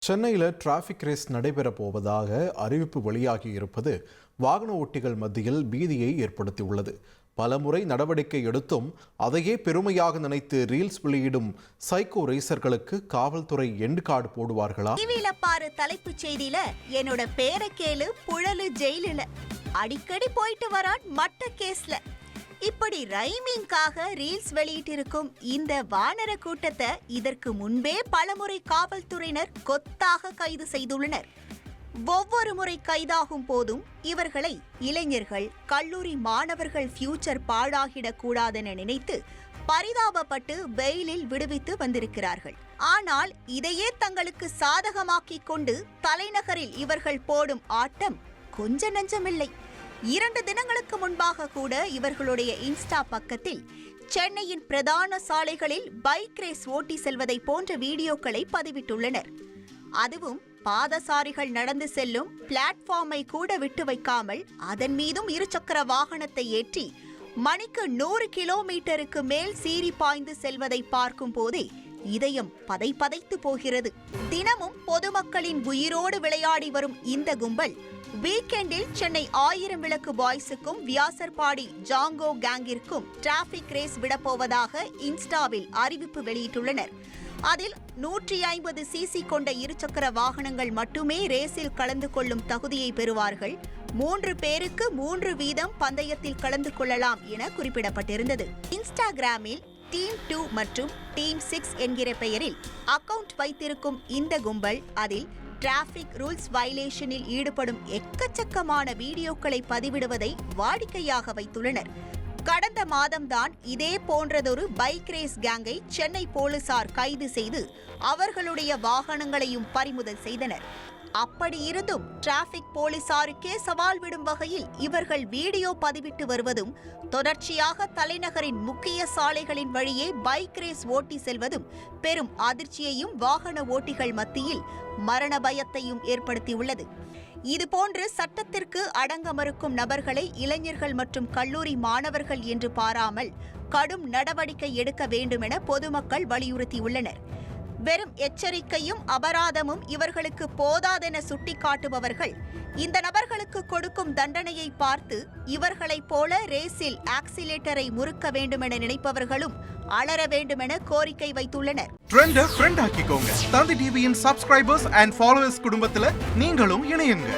சென்னையில் traffic race நடைபெறப் போவதாக அறிவிப்பு வெளியாகி இருப்பது வாகன ஓட்டிகள் மத்தியில் பீதியை ஏற்படுத்தியுள்ளது. பலமுறை நடவடிக்கை எடுத்தும் அதையே பெருமையாக நினைத்து ரீல்ஸ் வெளியிடும் சைக்கோ ரேசர்களுக்கு காவல்துறை எண்டு கார்டு போடுவார்களா? பாரு தலைப்புச் செய்தியில என்னோட பேரை கேளு புழலு ஜெயிலில அடிக்கடி போயிட்டு வரான் மட்ட கேஸ்ல இப்படி ரைமிங்காக ரீல்ஸ் வெளியிட்டிருக்கும் இந்த வானர கூட்டத்தை இதற்கு முன்பே பலமுறை காவல்துறையினர் கொத்தாக கைது செய்துள்ளனர். ஒவ்வொரு முறை கைதாகும் போதும் இவர்களை இளைஞர்கள், கல்லூரி மாணவர்கள் ஃபியூச்சர் பாழாகிடக் கூடாதென நினைத்து பரிதாபப்பட்டு பெயிலில் விடுவித்து வந்திருக்கிறார்கள். ஆனால் இதையே தங்களுக்கு சாதகமாக்கிக் கொண்டு தலைநகரில் இவர்கள் போடும் ஆட்டம் கொஞ்ச நஞ்சமில்லை. 2 தினங்களுக்கு முன்பாக கூட இவர்களுடைய இன்ஸ்டா பக்கத்தில் சென்னையின் பிரதான சாலைகளில் பைக் ரேஸ் ஓட்டி செல்வதை போன்ற வீடியோக்களை பதிவிட்டுள்ளனர். அதுவும் பாதசாரிகள் நடந்து செல்லும் பிளாட்ஃபார்மை கூட விட்டு வைக்காமல் அதன் மீதும் இருசக்கர வாகனத்தை ஏற்றி மணிக்கு 100 கிலோமீட்டருக்கு மேல் சீறி பாய்ந்து செல்வதை பார்க்கும் போதே இதயம் பதைத்து போகிறது. தினமும் பொதுமக்களின் உயிரோடு விளையாடி வரும் இந்த கும்பல் வீக்கெண்டில் சென்னை 1000 விளக்கு பாய்ஸுக்கும் வியாசர்பாடி ஜாங்கோ கேங்கிற்கும் டிராபிக் ரேஸ் விடப்போவதாக இன்ஸ்டாவில் அறிவிப்பு வெளியிட்டுள்ளனர். அதில் 150 சிசி கொண்ட இருசக்கர வாகனங்கள் மட்டுமே ரேஸில் கலந்து கொள்ளும் தகுதியை பெறுவார்கள். 3 பேருக்கு 3 வீதம் பந்தயத்தில் கலந்து கொள்ளலாம் என குறிப்பிடப்பட்டிருந்தது. இன்ஸ்டாகிராமில் டீம் 2 மற்றும் டீம் 6 என்கிற பெயரில் அக்கவுண்ட் வைத்திருக்கும் இந்த கும்பல் அதில் டிராபிக் ரூல்ஸ் வயலேஷனில் ஈடுபடும் எக்கச்சக்கமான வீடியோக்களை பதிவிடுவதை வாடிக்கையாக வைத்துள்ளனர். கடந்த மாதம்தான் இதே போன்றதொரு பைக் ரேஸ் கேங்கை சென்னை போலீசார் கைது செய்து அவர்களுடைய வாகனங்களையும் பறிமுதல் செய்தனர். அப்படி இருந்தும் டிராபிக் போலீசாருக்கே சவால் விடும் வகையில் இவர்கள் வீடியோ பதிவிட்டு வருவதும், தொடர்ச்சியாக தலைநகரின் முக்கிய சாலைகளின் வழியே பைக் ரேஸ் ஓட்டி செல்வதும் பெரும் அதிர்ச்சியையும் வாகன ஓட்டிகள் மத்தியில் மரண பயத்தையும் ஏற்படுத்தியுள்ளது. இதுபோன்று சட்டத்திற்கு அடங்க மறுக்கும் நபர்களை இளைஞர்கள் மற்றும் கல்லூரி மாணவர்கள் என்று பாராமல் கடும் நடவடிக்கை எடுக்க வேண்டுமென பொதுமக்கள் வலியுறுத்தியுள்ளனர். வெறும் எச்சரிக்கையும் அபராதமும் இவர்களுக்கு போதாதென சுட்டிக்காட்டுபவர்கள் இந்த நபர்களுக்கு கொடுக்கும் தண்டனையை பார்த்து இவர்களைப் போல ரேஸில் ஆக்சிலேட்டரை முறுக்க வேண்டுமென நினைப்பவர்களும் அலற வேண்டுமென கோரிக்கை வைத்துள்ளனர். ட்ரெண்டை ஃப்ரெண்ட் ஆக்கிக்கோங்க. தந்தி டிவியின் சப்ஸ்கிரைபர்ஸ் அண்ட் ஃபாலோவர்ஸ் குடும்பத்துல நீங்களும் இணையுங்க.